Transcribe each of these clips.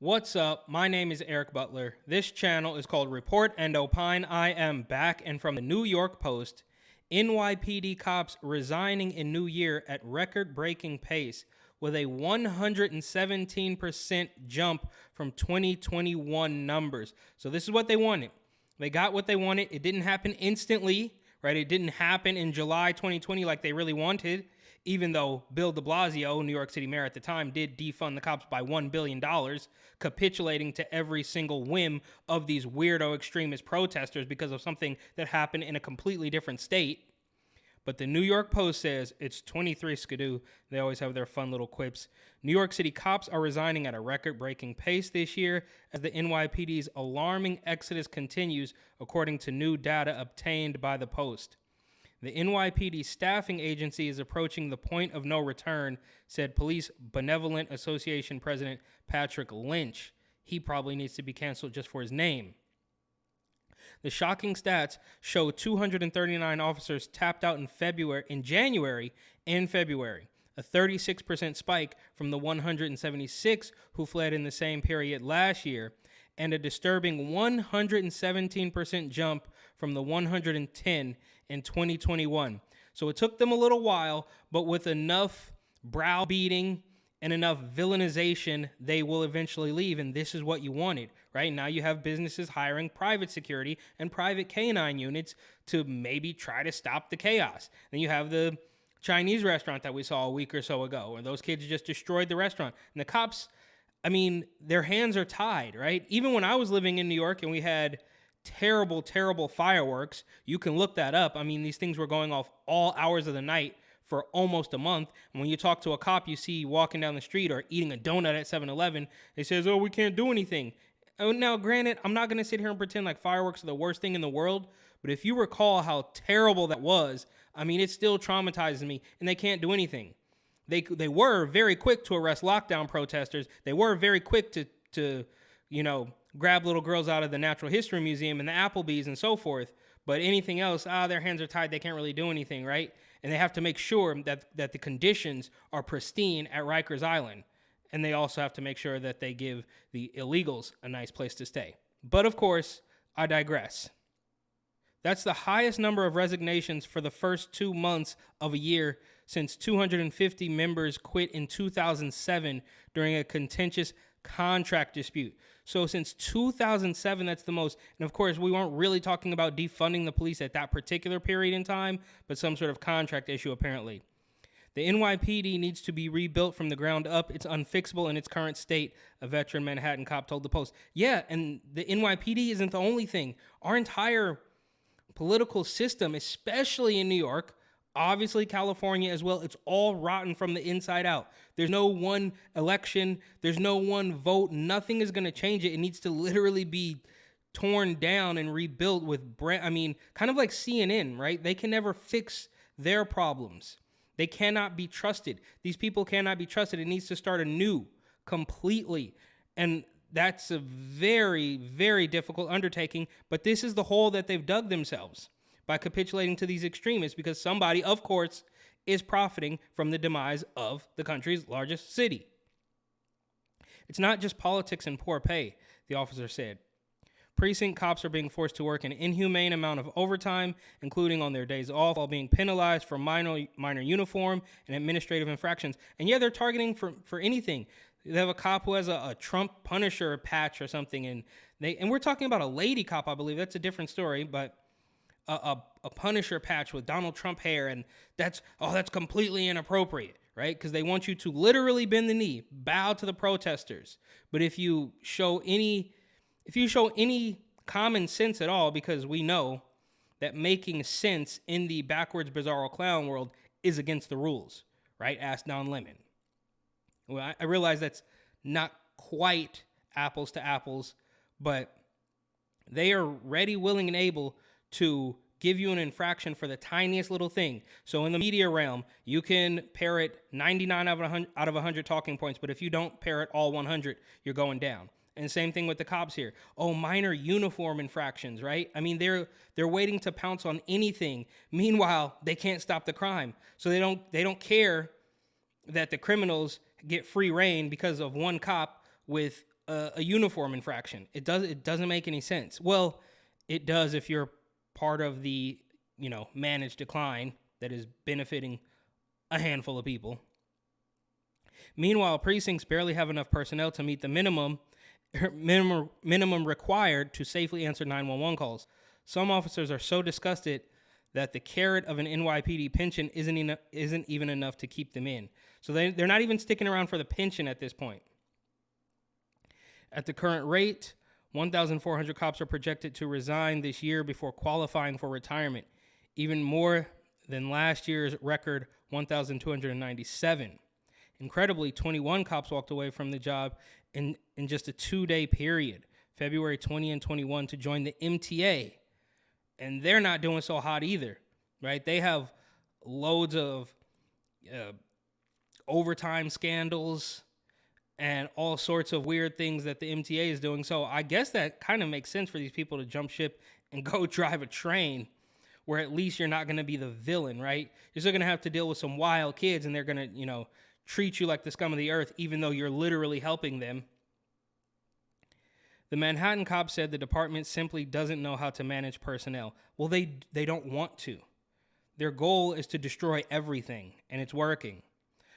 What's up? My name is Eric Butler. This channel is called Report and Opine. I am back, and from the New York Post, NYPD cops resigning in New Year at record-breaking pace with a 117% jump from 2021 numbers. So this is what they wanted. They got what they wanted. It didn't happen instantly, right? It didn't happen in July 2020 like they really wanted, even though Bill de Blasio, New York City mayor at the time, did defund the cops by $1 billion, capitulating to every single whim of these weirdo extremist protesters because of something that happened in a completely different state. But the New York Post says it's 23 skidoo. They always have their fun little quips. New York City cops are resigning at a record-breaking pace this year as the NYPD's alarming exodus continues, according to new data obtained by the Post. The NYPD staffing agency is approaching the point of no return, said Police Benevolent Association President Patrick Lynch. He probably needs to be canceled just for his name. The shocking stats show 239 officers tapped out in January and February, a 36% spike from the 176 who fled in the same period last year, and a disturbing 117% jump from the 110 in 2021. So it took them a little while, but with enough browbeating and enough villainization, they will eventually leave. And this is what you wanted, right? Now you have businesses hiring private security and private canine units to maybe try to stop the chaos. Then you have the Chinese restaurant that we saw a week or so ago, where those kids just destroyed the restaurant. And the cops, I mean, their hands are tied, right? Even when I was living in New York and we had terrible fireworks, you can look that up. I mean, these things were going off all hours of the night for almost a month. And when you talk to a cop you see walking down the street or eating a donut at 7-Eleven, they says, oh, we can't do anything. Now, granted, I'm not going to sit here and pretend like fireworks are the worst thing in the world, but if you recall how terrible that was, I mean, it still traumatizes me, and they can't do anything. They were very quick to arrest lockdown protesters. They were very quick to grab little girls out of the Natural History Museum and the Applebee's and so forth. But anything else, their hands are tied. They can't really do anything, right? And they have to make sure that the conditions are pristine at Rikers Island. And they also have to make sure that they give the illegals a nice place to stay. But of course, I digress. That's the highest number of resignations for the first 2 months of a year since 250 members quit in 2007 during a contentious contract dispute. So since 2007, that's the most. And of course, we weren't really talking about defunding the police at that particular period in time, but some sort of contract issue apparently. The NYPD needs to be rebuilt from the ground up. It's unfixable in its current state, a veteran Manhattan cop told the Post. Yeah, and the NYPD isn't the only thing. Our entire political system, especially in New York, obviously California as well, it's all rotten from the inside out. There's no one election. There's no one vote. Nothing is going to change it. It needs to literally be torn down and rebuilt with kind of like CNN, right? They can never fix their problems. They cannot be trusted. These people cannot be trusted. It needs to start anew completely. And that's a very, very difficult undertaking. But this is the hole that they've dug themselves by capitulating to these extremists, because somebody, of course, is profiting from the demise of the country's largest city. It's not just politics and poor pay, the officer said. Precinct cops are being forced to work an inhumane amount of overtime, including on their days off, while being penalized for minor uniform and administrative infractions. And yeah, they're targeting for anything. They have a cop who has a Trump Punisher patch or something, and we're talking about a lady cop, I believe. That's a different story, but a Punisher patch with Donald Trump hair, and that's completely inappropriate, right? Because they want you to literally bend the knee, bow to the protesters. But if you show any common sense at all, because we know that making sense in the backwards, bizarro clown world is against the rules, right? Ask Don Lemon. Well, I realize that's not quite apples to apples, but they are ready, willing, and able to give you an infraction for the tiniest little thing. So in the media realm, you can parrot 99 out of 100 talking points, but if you don't parrot all 100, you're going down. And same thing with the cops here. Oh, minor uniform infractions, right? I mean, they're waiting to pounce on anything. Meanwhile, they can't stop the crime. So they don't care that the criminals get free reign because of one cop with a uniform infraction. It doesn't make any sense. Well, it does if you're part of the, managed decline that is benefiting a handful of people. Meanwhile, precincts barely have enough personnel to meet the minimum required to safely answer 911 calls. Some officers are so disgusted that the carrot of an NYPD pension isn't even enough to keep them in. So they're not even sticking around for the pension at this point. At the current rate, 1,400 cops are projected to resign this year before qualifying for retirement, even more than last year's record 1,297. Incredibly, 21 cops walked away from the job in just a 2-day period, February 20 and 21, to join the MTA. And they're not doing so hot either, right? They have loads of overtime scandals and all sorts of weird things that the MTA is doing. So I guess that kind of makes sense for these people to jump ship and go drive a train where at least you're not going to be the villain, right? You're still going to have to deal with some wild kids and they're going to, treat you like the scum of the earth, even though you're literally helping them. The Manhattan cop said the department simply doesn't know how to manage personnel. Well, they don't want to. Their goal is to destroy everything, and it's working.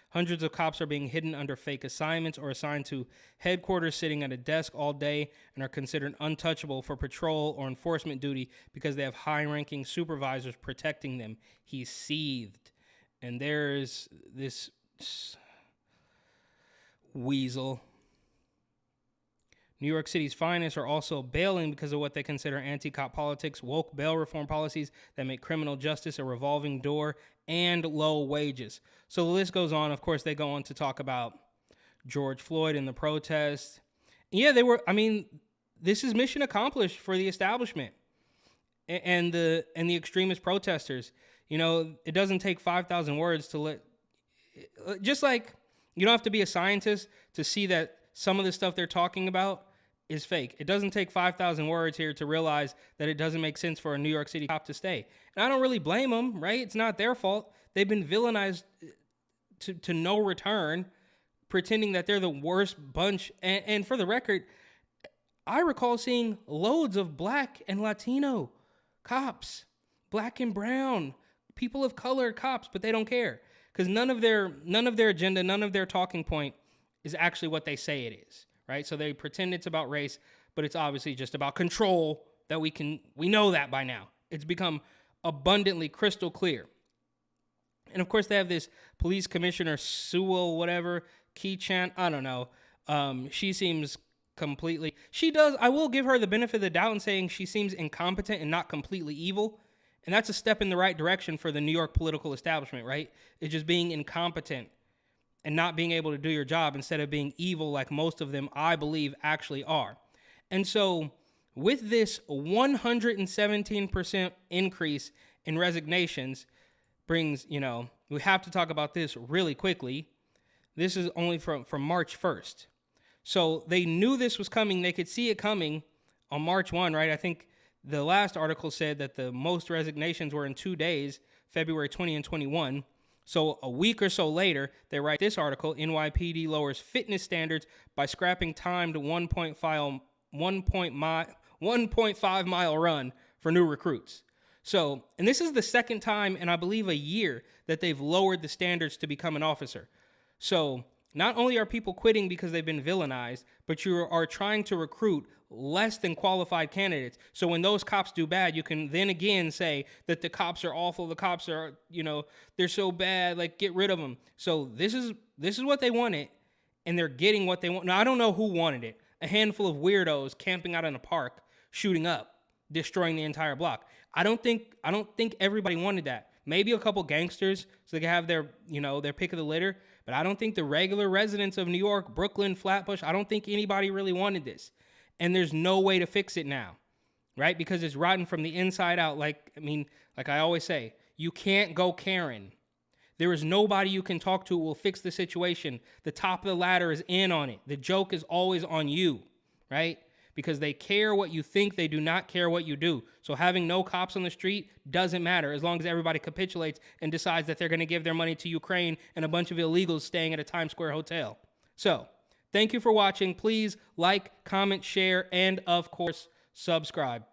Hundreds of cops are being hidden under fake assignments or assigned to headquarters sitting at a desk all day and are considered untouchable for patrol or enforcement duty because they have high-ranking supervisors protecting them. He seethed. And there's this weasel. New York City's finest are also bailing because of what they consider anti-cop politics, woke bail reform policies that make criminal justice a revolving door, and low wages. So the list goes on. Of course, they go on to talk about George Floyd and the protests. Yeah, this is mission accomplished for the establishment and the extremist protesters. It doesn't take 5,000 words to just like you don't have to be a scientist to see that some of the stuff they're talking about is fake. It doesn't take 5,000 words here to realize that it doesn't make sense for a New York City cop to stay. And I don't really blame them, right? It's not their fault. They've been villainized to no return, pretending that they're the worst bunch. And for the record, I recall seeing loads of Black and Latino cops, Black and brown, people of color cops, but they don't care. Because none of their agenda, none of their talking point is actually what they say it is, right? So they pretend it's about race, but it's obviously just about control that we know that by now. It's become abundantly crystal clear. And of course they have this police commissioner, Sewell, whatever, Keychant, I don't know. She seems I will give her the benefit of the doubt in saying she seems incompetent and not completely evil. And that's a step in the right direction for the New York political establishment, right? It's just being incompetent and not being able to do your job instead of being evil like most of them, I believe, actually are. And so with this 117% increase in resignations brings, we have to talk about this really quickly. This is only from March 1st. So they knew this was coming. They could see it coming on March 1, right? I think the last article said that the most resignations were in 2 days, February 20 and 21. So a week or so later, they write this article, NYPD lowers fitness standards by scrapping timed 1.5 mile run for new recruits. So, and this is the second time in, I believe, a year that they've lowered the standards to become an officer. So not only are people quitting because they've been villainized, but you are trying to recruit less than qualified candidates. So when those cops do bad, you can then again say that the cops are awful. The cops are, they're so bad, like get rid of them. So this is what they wanted, and they're getting what they want. Now, I don't know who wanted it. A handful of weirdos camping out in a park, shooting up, destroying the entire block. I don't think everybody wanted that. Maybe a couple gangsters so they can have their pick of the litter. But I don't think the regular residents of New York, Brooklyn, Flatbush, I don't think anybody really wanted this. And there's no way to fix it now, right? Because it's rotten from the inside out. Like I always say, you can't go Karen. There is nobody you can talk to who will fix the situation. The top of the ladder is in on it. The joke is always on you, right? Because they care what you think, they do not care what you do. So having no cops on the street doesn't matter as long as everybody capitulates and decides that they're going to give their money to Ukraine and a bunch of illegals staying at a Times Square hotel. So Thank you for watching. Please like, comment, share, and of course, subscribe.